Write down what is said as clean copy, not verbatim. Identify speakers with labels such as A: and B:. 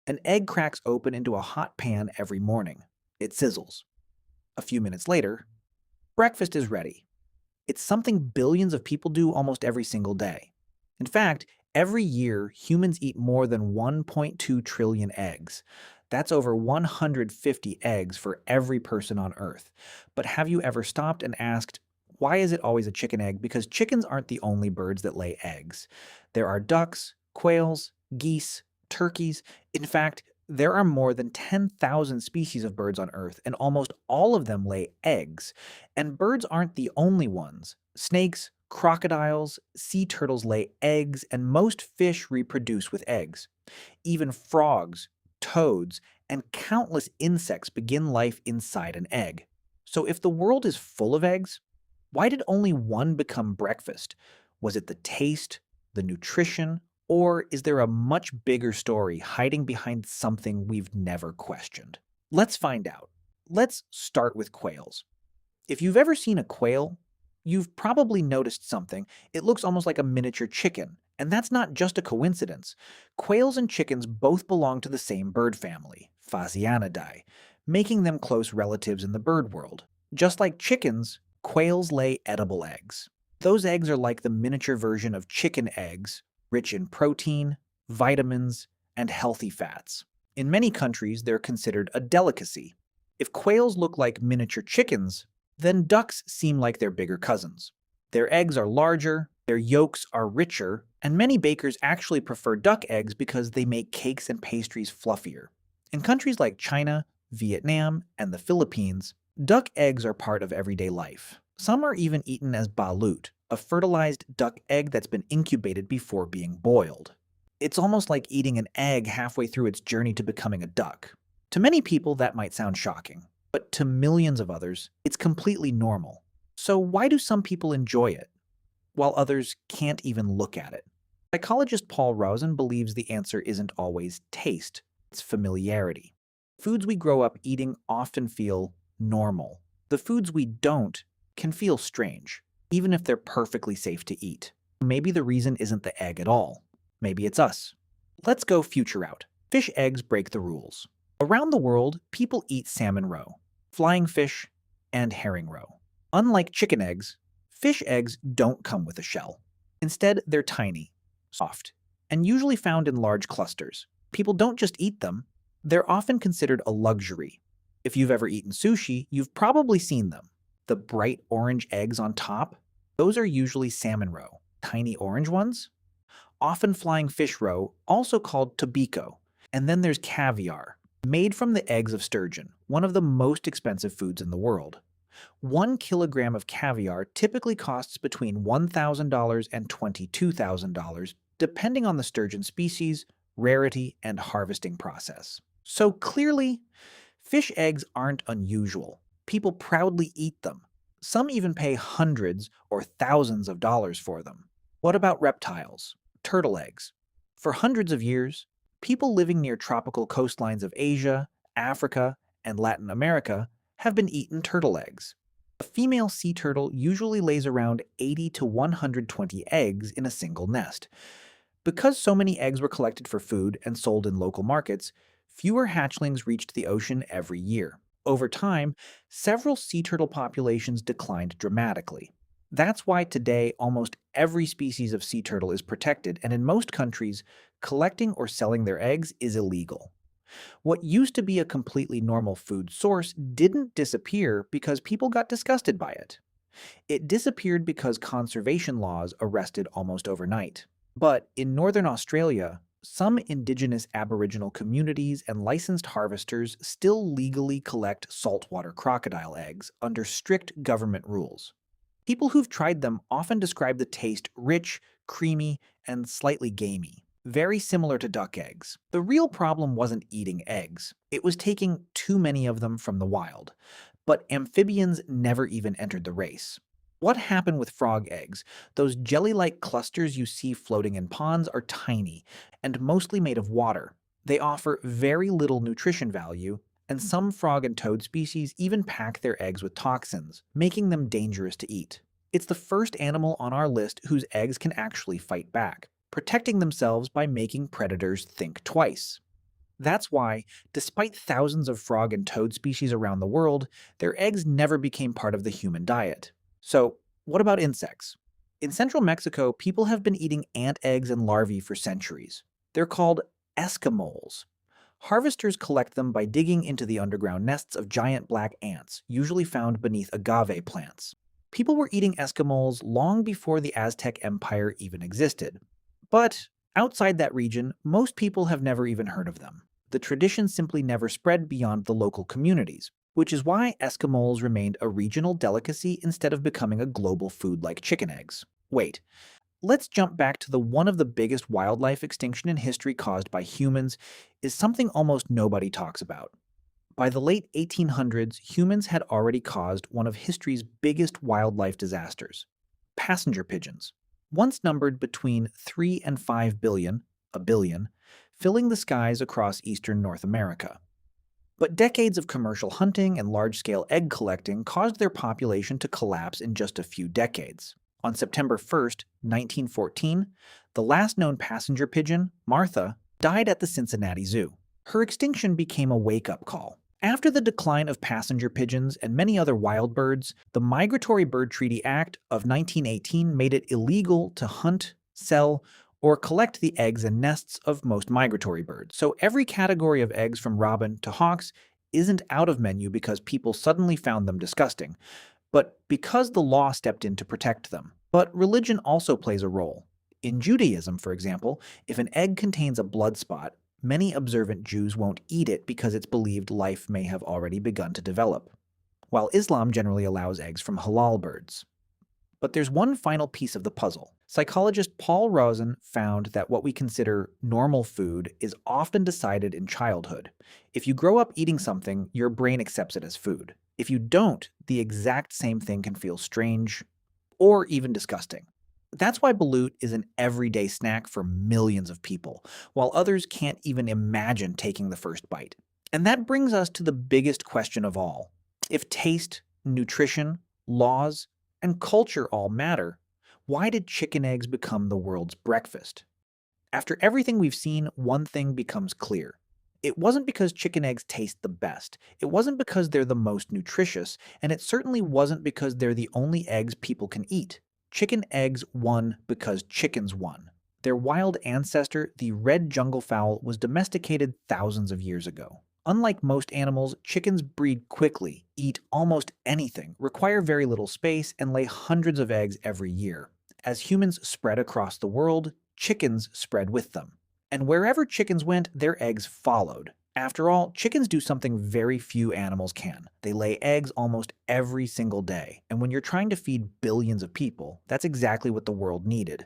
A: An egg cracks open into a hot pan every morning. It sizzles. A few minutes later, breakfast is ready. It's something billions of people do almost every single day. In fact, every year, humans eat more than 1.2 trillion eggs. That's over 150 eggs for every person on Earth. But have you ever stopped and asked, why is it always a chicken egg? Because chickens aren't the only birds that lay eggs. There are ducks, quails, geese, turkeys. In fact, there are more than 10,000 species of birds on Earth, and almost all of them lay eggs. And birds aren't the only ones. Snakes, crocodiles, sea turtles lay eggs, and most fish reproduce with eggs. Even frogs, toads, and countless insects begin life inside an egg. So if the world is full of eggs, why did only one become breakfast? Was it the taste, the nutrition, or is there a much bigger story hiding behind something we've never questioned? Let's find out. Let's start with quails. If you've ever seen a quail, you've probably noticed something. It looks almost like a miniature chicken, and that's not just a coincidence. Quails and chickens both belong to the same bird family, Phasianidae, making them close relatives in the bird world. Just like chickens, quails lay edible eggs. Those eggs are like the miniature version of chicken eggs, rich in protein, vitamins, and healthy fats. In many countries, they're considered a delicacy. If quails look like miniature chickens, then ducks seem like their bigger cousins. Their eggs are larger, their yolks are richer, and many bakers actually prefer duck eggs because they make cakes and pastries fluffier. In countries like China, Vietnam, and the Philippines, duck eggs are part of everyday life. Some are even eaten as balut, a fertilized duck egg that's been incubated before being boiled. It's almost like eating an egg halfway through its journey to becoming a duck. To many people, that might sound shocking, but to millions of others, it's completely normal. So why do some people enjoy it, while others can't even look at it? Psychologist Paul Rosen believes the answer isn't always taste, it's familiarity. Foods we grow up eating often feel normal. The foods we don't can feel strange, even if they're perfectly safe to eat. Maybe the reason isn't the egg at all. Maybe it's us. Let's go future out. Fish eggs break the rules. Around the world, people eat salmon roe, flying fish, and herring roe. Unlike chicken eggs, fish eggs don't come with a shell. Instead, they're tiny, soft, and usually found in large clusters. People don't just eat them, they're often considered a luxury. If you've ever eaten sushi, you've probably seen them. The bright orange eggs on top, those are usually salmon roe, tiny orange ones. Often flying fish roe, also called tobiko. And then there's caviar, made from the eggs of sturgeon, one of the most expensive foods in the world. 1 kilogram of caviar typically costs between $1,000 and $22,000, depending on the sturgeon species, rarity, and harvesting process. So clearly, fish eggs aren't unusual. People proudly eat them. Some even pay hundreds or thousands of dollars for them. What about reptiles? Turtle eggs. For hundreds of years, people living near tropical coastlines of Asia, Africa, and Latin America have been eaten turtle eggs. A female sea turtle usually lays around 80 to 120 eggs in a single nest. Because so many eggs were collected for food and sold in local markets, fewer hatchlings reached the ocean every year. Over time, several sea turtle populations declined dramatically. That's why today almost every species of sea turtle is protected, and in most countries, collecting or selling their eggs is illegal. What used to be a completely normal food source didn't disappear because people got disgusted by it. It disappeared because conservation laws arrested almost overnight. But in northern Australia, some indigenous Aboriginal communities and licensed harvesters still legally collect saltwater crocodile eggs under strict government rules. People who've tried them often describe the taste rich, creamy, and slightly gamey, very similar to duck eggs. The real problem wasn't eating eggs. It was taking too many of them from the wild. But amphibians never even entered the race. What happened with frog eggs? Those jelly-like clusters you see floating in ponds are tiny and mostly made of water. They offer very little nutrition value, and some frog and toad species even pack their eggs with toxins, making them dangerous to eat. It's the first animal on our list whose eggs can actually fight back, protecting themselves by making predators think twice. That's why, despite thousands of frog and toad species around the world, their eggs never became part of the human diet. So, what about insects? In central Mexico, people have been eating ant eggs and larvae for centuries. They're called Eskimos. Harvesters collect them by digging into the underground nests of giant black ants, usually found beneath agave plants. People were eating Eskimos long before the Aztec Empire even existed. But outside that region, most people have never even heard of them. The tradition simply never spread beyond the local communities, which is why Eskimos remained a regional delicacy instead of becoming a global food like chicken eggs. Wait, let's jump back to the one of the biggest wildlife extinction in history caused by humans is something almost nobody talks about. By the late 1800s, humans had already caused one of history's biggest wildlife disasters: passenger pigeons. Once numbered between 3 and 5 billion, a billion, filling the skies across eastern North America. But decades of commercial hunting and large-scale egg collecting caused their population to collapse in just a few decades. On September 1st, 1914, the last known passenger pigeon, Martha, died at the Cincinnati Zoo. Her extinction became a wake-up call. After the decline of passenger pigeons and many other wild birds, the Migratory Bird Treaty Act of 1918 made it illegal to hunt, sell, or collect the eggs and nests of most migratory birds. So every category of eggs from robin to hawks isn't out of menu because people suddenly found them disgusting, but because the law stepped in to protect them. But religion also plays a role. In Judaism, for example, if an egg contains a blood spot, many observant Jews won't eat it because it's believed life may have already begun to develop, while Islam generally allows eggs from halal birds. But there's one final piece of the puzzle. Psychologist Paul Rozin found that what we consider normal food is often decided in childhood. If you grow up eating something, your brain accepts it as food. If you don't, the exact same thing can feel strange or even disgusting. That's why balut is an everyday snack for millions of people, while others can't even imagine taking the first bite. And that brings us to the biggest question of all. If taste, nutrition, laws, and culture all matter, why did chicken eggs become the world's breakfast? After everything we've seen, one thing becomes clear. It wasn't because chicken eggs taste the best, it wasn't because they're the most nutritious, and it certainly wasn't because they're the only eggs people can eat. Chicken eggs won because chickens won. Their wild ancestor, the red jungle fowl, was domesticated thousands of years ago. Unlike most animals, chickens breed quickly, eat almost anything, require very little space, and lay hundreds of eggs every year. As humans spread across the world, chickens spread with them. And wherever chickens went, their eggs followed. After all, chickens do something very few animals can. They lay eggs almost every single day. And when you're trying to feed billions of people, that's exactly what the world needed.